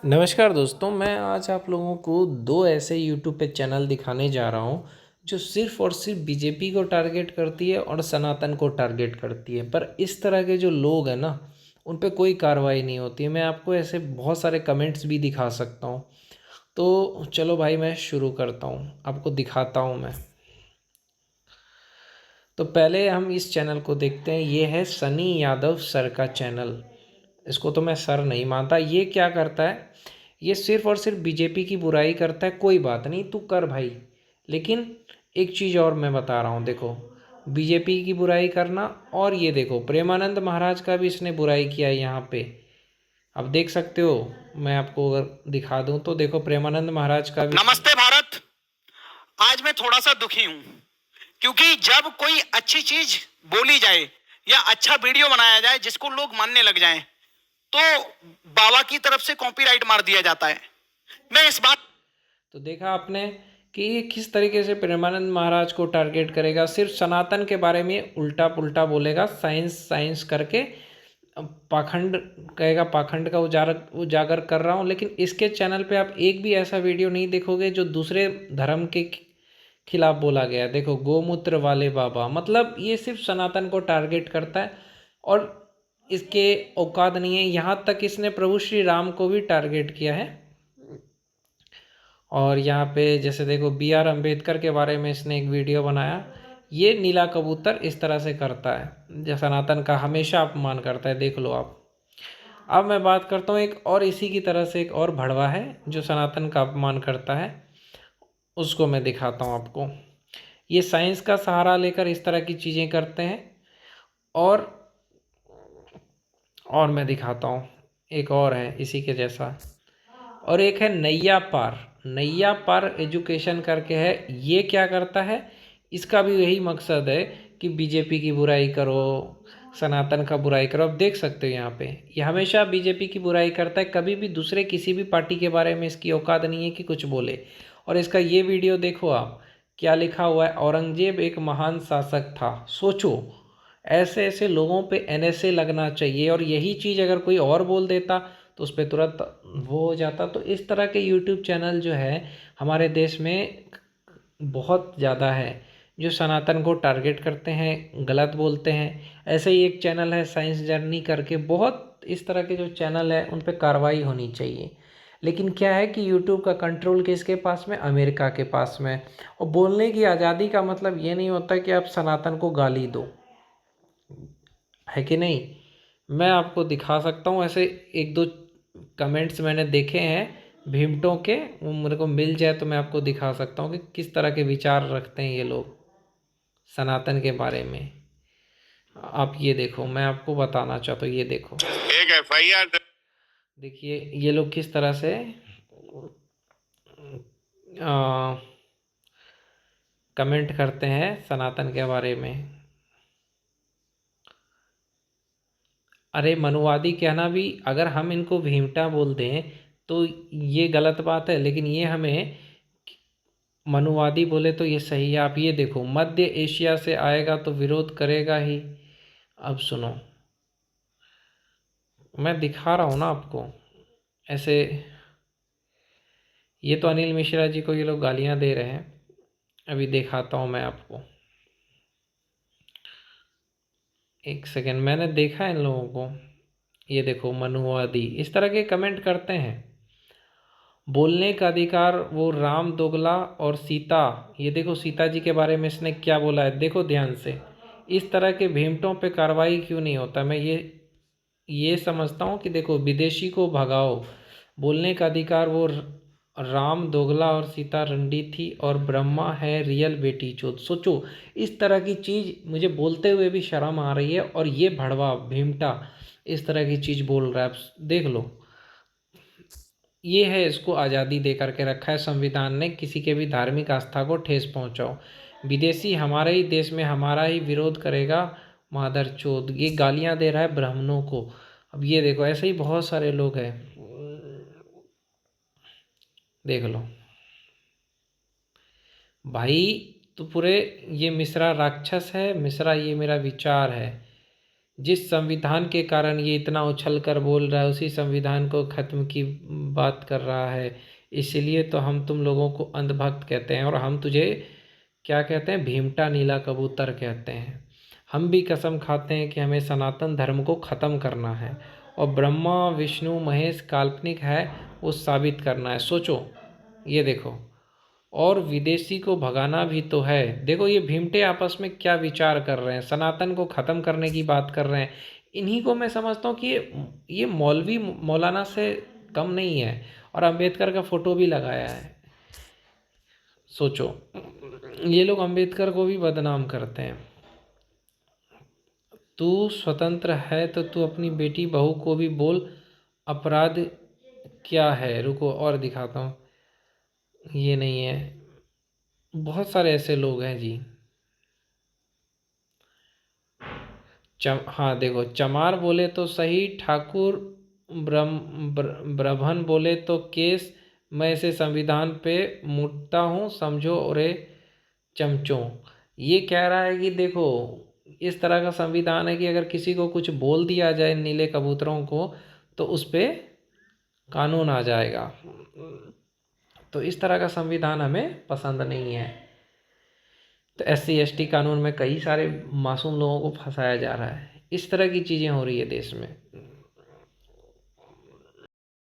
नमस्कार दोस्तों, मैं आज आप लोगों को दो ऐसे यूट्यूब पे चैनल दिखाने जा रहा हूँ जो सिर्फ़ और सिर्फ बीजेपी को टारगेट करती है और सनातन को टारगेट करती है। पर इस तरह के जो लोग हैं ना, उन पे कोई कार्रवाई नहीं होती है। मैं आपको ऐसे बहुत सारे कमेंट्स भी दिखा सकता हूँ। तो चलो भाई, मैं शुरू करता हूँ, आपको दिखाता हूँ मैं। तो पहले हम इस चैनल को देखते हैं। ये है सनी यादव सर का चैनल। इसको तो मैं सर नहीं मानता। ये क्या करता है, ये सिर्फ और सिर्फ बीजेपी की बुराई करता है। कोई बात नहीं, तू कर भाई, लेकिन एक चीज़ और मैं बता रहा हूँ। देखो, बीजेपी की बुराई करना, और ये देखो प्रेमानंद महाराज का भी इसने बुराई किया है यहाँ पे। अब देख सकते हो, मैं आपको अगर दिखा दूँ तो देखो प्रेमानंद महाराज का भी। नमस्ते भारत। आज मैं थोड़ा सा दुखी हूं क्योंकि जब कोई अच्छी चीज बोली जाए या अच्छा वीडियो बनाया जाए जिसको लोग मानने लग जाएं, तो बाबा की तरफ से कॉपीराइट मार दिया जाता है। मैं इस बात तो देखा आपने कि ये किस तरीके से प्रेमानंद महाराज को टारगेट करेगा, सिर्फ सनातन के बारे में उल्टा पुल्टा बोलेगा, साइंस साइंस करके पाखंड कहेगा, पाखंड का उजागर कर रहा हूँ। लेकिन इसके चैनल पे आप एक भी ऐसा वीडियो नहीं देखोगे जो दूसरे धर्म के खिलाफ बोला गया है। देखो, गोमूत्र वाले बाबा, मतलब ये सिर्फ सनातन को टारगेट करता है और इसके औकात नहीं है। यहाँ तक इसने प्रभु श्री राम को भी टारगेट किया है। और यहाँ पे जैसे देखो, बी आर अम्बेडकर के बारे में इसने एक वीडियो बनाया। ये नीला कबूतर इस तरह से करता है, जो सनातन का हमेशा अपमान करता है, देख लो आप। अब मैं बात करता हूँ एक और, इसी की तरह से एक और भड़वा है जो सनातन का अपमान करता है। उसको मैं दिखाता हूँ आपको। ये साइंस का सहारा लेकर इस तरह की चीज़ें करते हैं। और मैं दिखाता हूँ, एक और है इसी के जैसा। और एक है नैया पार। नैया पार एजुकेशन करके है। ये क्या करता है, इसका भी यही मकसद है कि बीजेपी की बुराई करो, सनातन का बुराई करो। अब देख सकते हो यहाँ पे, ये हमेशा बीजेपी की बुराई करता है, कभी भी दूसरे किसी भी पार्टी के बारे में इसकी औकात नहीं है कि कुछ बोले। और इसका ये वीडियो देखो आप, क्या लिखा हुआ है, औरंगजेब एक महान शासक था। सोचो, ऐसे ऐसे लोगों पे एनएसए लगना चाहिए, और यही चीज़ अगर कोई और बोल देता तो उस पर तुरंत वो हो जाता। तो इस तरह के यूट्यूब चैनल जो है हमारे देश में बहुत ज़्यादा है, जो सनातन को टारगेट करते हैं, गलत बोलते हैं। ऐसे ही एक चैनल है साइंस जर्नी करके, बहुत इस तरह के जो चैनल है उन पर कार्रवाई होनी चाहिए। लेकिन क्या है कि यूट्यूब का कंट्रोल किसके पास में, अमेरिका के पास में। और बोलने की आज़ादी का मतलब ये नहीं होता कि आप सनातन को गाली दो, है कि नहीं। मैं आपको दिखा सकता हूँ ऐसे एक दो कमेंट्स मैंने देखे हैं भीमटों के, वो मेरे को मिल जाए तो मैं आपको दिखा सकता हूँ कि किस तरह के विचार रखते हैं ये लोग सनातन के बारे में। आप ये देखो, मैं आपको बताना चाहता हूँ, ये देखो, एक एफआईआर देखिए ये लोग किस तरह से कमेंट करते हैं सनातन के बारे में। अरे मनुवादी कहना भी, अगर हम इनको भीमटा बोल दें तो ये गलत बात है, लेकिन ये हमें मनुवादी बोले तो ये सही है। आप ये देखो, मध्य एशिया से आएगा तो विरोध करेगा ही। अब सुनो, मैं दिखा रहा हूँ ना आपको ऐसे। ये तो अनिल मिश्रा जी को ये लोग गालियाँ दे रहे हैं। अभी दिखाता हूँ मैं आपको, एक सेकेंड। मैंने देखा है इन लोगों को। ये देखो, मनुवादी इस तरह के कमेंट करते हैं। बोलने का अधिकार, वो राम दोगला और सीता, ये देखो सीता जी के बारे में इसने क्या बोला है, देखो ध्यान से। इस तरह के भेमटों पे कार्रवाई क्यों नहीं होता, मैं ये समझता हूँ कि देखो, विदेशी को भगाओ, बोलने का अधिकार, वो राम दोगला और सीता रंडी थी, और ब्रह्मा है रियल बेटी चोद। सोचो, इस तरह की चीज़ मुझे बोलते हुए भी शर्म आ रही है, और ये भड़वा भीमटा इस तरह की चीज़ बोल रहा है। आप देख लो, ये है, इसको आज़ादी दे करके रखा है संविधान ने, किसी के भी धार्मिक आस्था को ठेस पहुंचाओ। विदेशी हमारे ही देश में हमारा ही विरोध करेगा, मादर चोद, ये गालियां दे रहा है ब्राह्मणों को। अब ये देखो, ऐसे ही बहुत सारे लोग हैं, देख लो भाई। तो पूरे, ये मिश्रा राक्षस है, मिश्रा ये मेरा विचार है जिस संविधान के कारण ये इतना उछल कर बोल रहा है उसी संविधान को ख़त्म की बात कर रहा है। इसलिए तो हम तुम लोगों को अंधभक्त कहते हैं और हम तुझे क्या कहते हैं, भीमटा नीला कबूतर कहते हैं। हम भी कसम खाते हैं कि हमें सनातन धर्म को ख़त्म करना है और ब्रह्मा विष्णु महेश काल्पनिक है वो साबित करना है। सोचो, ये देखो, और विदेशी को भगाना भी तो है। देखो ये भीमटे आपस में क्या विचार कर रहे हैं, सनातन को ख़त्म करने की बात कर रहे हैं। इन्हीं को मैं समझता हूँ कि ये मौलवी मौलाना से कम नहीं है। और अंबेडकर का फ़ोटो भी लगाया है। सोचो, ये लोग अंबेडकर को भी बदनाम करते हैं। तू स्वतंत्र है तो तू अपनी बेटी बहू को भी बोल, अपराध क्या है। रुको और दिखाता हूँ, ये नहीं है, बहुत सारे ऐसे लोग हैं जी। हाँ देखो, चमार बोले तो सही, ठाकुर ब्रभन बोले तो केस, मैं इसे संविधान पे मुड़ता हूँ समझो रे चमचों। ये कह रहा है कि देखो इस तरह का संविधान है कि अगर किसी को कुछ बोल दिया जाए नीले कबूतरों को तो उस पर कानून आ जाएगा। तो इस तरह का संविधान हमें पसंद नहीं है। तो SC ST कानून में कई सारे मासूम लोगों को फंसाया जा रहा है। इस तरह की चीज़ें हो रही है देश में।